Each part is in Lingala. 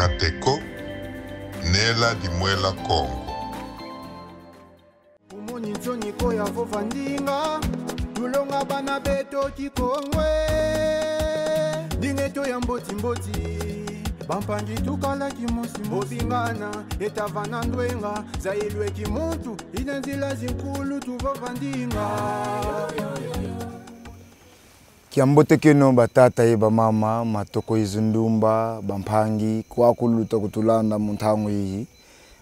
Rateko, Nela Dimuela Congo. Umonitso niko ya vovandinga, tulonga bana beto kikongwe. Dingeto ya mboti mboti, bampangi tukala kimosi mbopingana. Etavana ndwenga, zailwe kimuntu, inenzila zinkulu tuvovandinga. Kiambote keno batata ye bamama matoko izundumba bampangi kwa kuluta kutulanda muntangu yi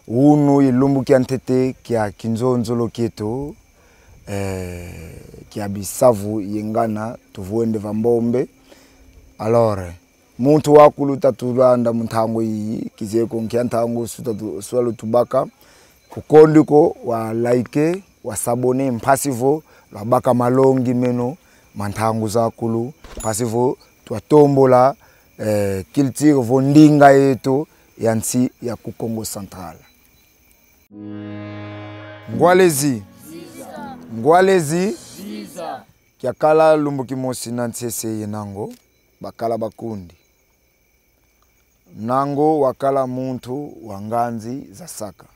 unu ilumbu kiantete kia kinzonzolo kieto kia bisavu yengana tuvuende vambombe alors muntu wa kuluta tulanda muntangu yi kizeko nkiantangu swalo tubaka kukondiko wa like wa sabone mpasivo la baka malongi meno mantangu zakulu pasivo tuatombola kiltire vondinga yetu yansi ya kukongo central. Ngwalezi ngwalezi kiakala lumbuki mosi nansese yenango bakala bakundi nango wakala muntu wanganzi za saka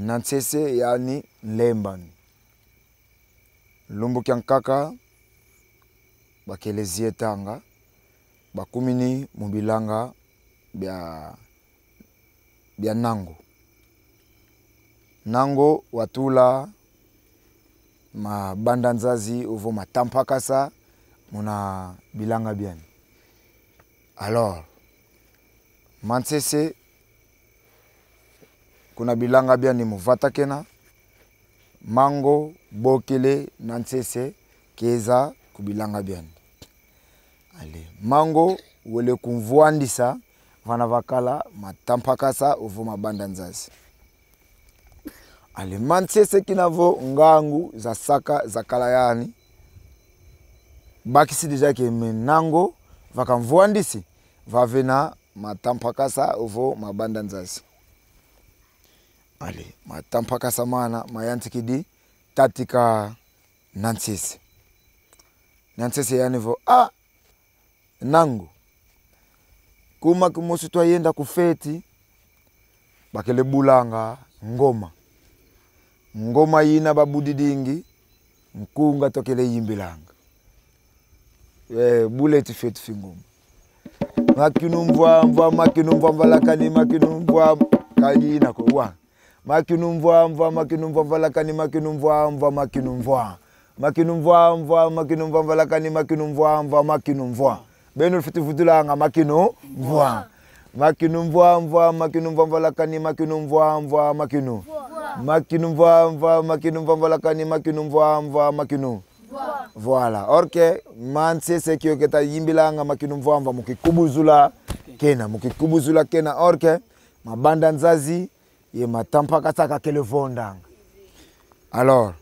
nansese yani lembani lumbuki ankaka bakelezie tanga bakumini mubilanga bya nango watula mabanda nzazi uvo matampakasa muna bilanga biani. Alors mansese kuna bilanga biani muvata kena mango bokele nansese keza kubilanga biani. Ale mango wele kumvuandisa vana vakala matampakasa uvu mabanda nzazi. Ale mansese kinavo ngangu za saka za kalayani bakisi deja ke menango vakamvuandisi vavena matampakasa uvu mabanda nzazi. Ale matampakasa mana mayantikidi tatika nansese. Nansese yanivo nangu kuma kumusu twayenda kufeti bakele bulanga ngoma yina babudidingi nkunga tokele yimbilanga buleti feti fingoma makinumvwa valakani makinumvwa kayina ko wa makinumvwa valakani makinumvwa valakani makinumvwa beno fiti futulanga makinumvwa valakani makinumvwa valakani makinumvwa voilà orke mansese kyo keta yimbilanga makinumvwa mukikubuzula kena orke mabanda nzazi ye matampaka saka kelevondanga. Alors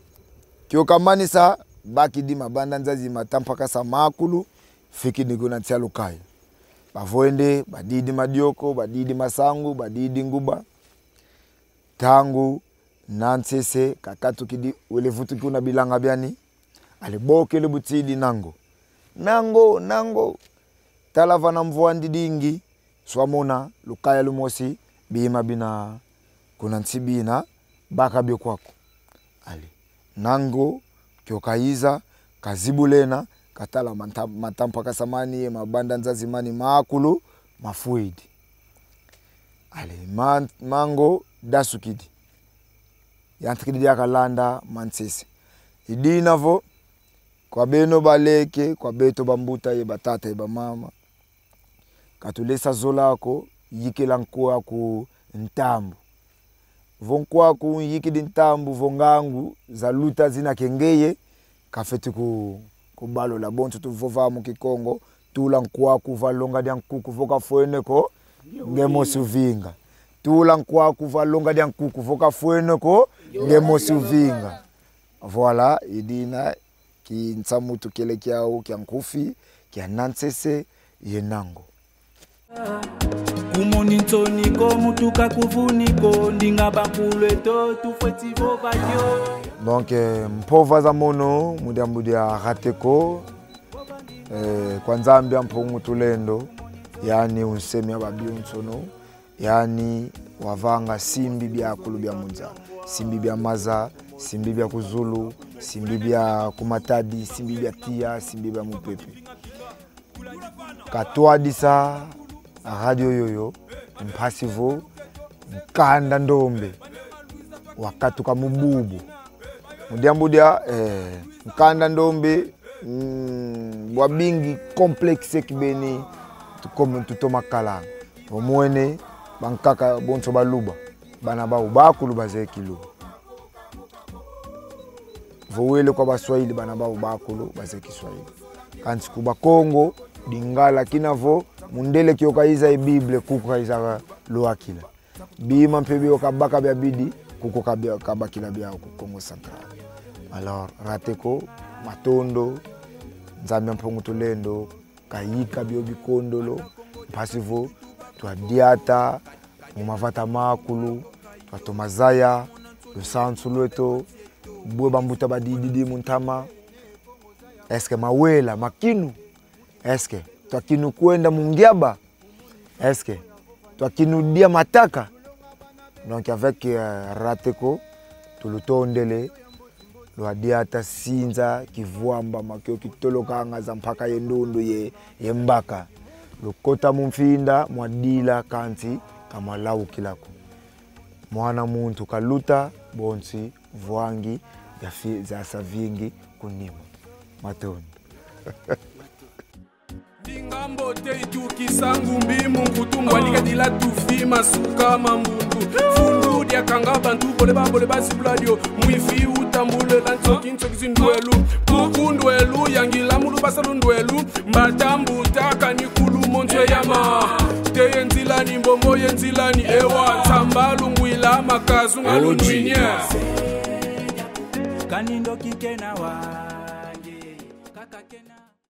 kyo kamanisa baki di mabanda nzazi matampaka sa makulu fiki niguna tialukai bavoende badidi madioko badidi masangu badidi nguba tangu nansese kakatu kidi ulevutu kuna bilanga biani aliboke lebutidi nango talavana mvuandi dingi swamona lukaya lumosi bima bina kuna nsibina baka byokwako ali nango kyokaiza kazibulena katala matampaka samani mabanda nzazi mani makulu mafuidi ali mango dasukidi yantikidi yakalanda mansese idinavo kwa beno baleke kwa beto bambuta ye batata ye bamama katulesa zolako yikela nkuwa ku ntambu vonkwa ku yikidi ntambu vongangu za luta zina kengeye kafeti ku balo la bonto tu vova mu Kikongo tula nkuwa ku valonga dia nkuku voka fueneko ngemo suvinga tula nkuwa ku valonga dia nkuku voka fueneko ngemo suvinga. Voilà idina ki nsamutu kele kiao kia nkufi kia nansese yenango kumonito niko mutuka kuvuniko ndinga bampulwe to tufetivo bagyo. Donc mpova za mono mudia rateko kwa nzambi mpungu tulendo yani unsemi ababionsono yani wavanga simbi bya kulubya munza simbi bya maza simbi bya kuzulu simbi bya kumatadi simbi bya tia simbi bya mupepe katwadisa radio yoyo mpasivo nkanda ndombe wakatuka mububu mudiambudia nkanda ndombe wabingi complexe kibeni tutoma kala omwene bankaka bonso baluba bana ba ubakulu bazekilu vowele kwa baswahili bana ba ubakulu bazekiswahili kanti kuba Kongo dingala kinavo mundele kiyokaiza ebible kuko kaiza loakila bima mpebe okabaka bya bidi kuko kabakila bya Kongo Central. Alors rateko matondo nzambe mpongo tulendo kayika byo bikondolo mpasivo twadiata mumavata makulu twatomazaya lusansu lweto bwe bambuta badididi muntama eske mawela makinu eske twakinu kwenda mungiaba eske twakinu dia mataka. Donc avec rateko tulutondele lwadiata sinza kivuamba makyo kitolokanga za mpaka yendondo yembaka lukota mumfinda mwadila kanti kama lau kilako mwana muntu kaluta bonsi vuangi za savingi kunima matoni. Dingambo te itukisangu mbimu nkutungwa likadila tufima suka mamundu fundu dia kanga bantu bole basi bladio mwifi utambule lansoki nsoki ndwelu kukundwelu yangila mulu basalu ndwelu mbatambu taka nikulu monzwe yama te yenzilani mbombo yenzilani ewa tambalu ngwila makazu ngalunwinya kanindo kikenawa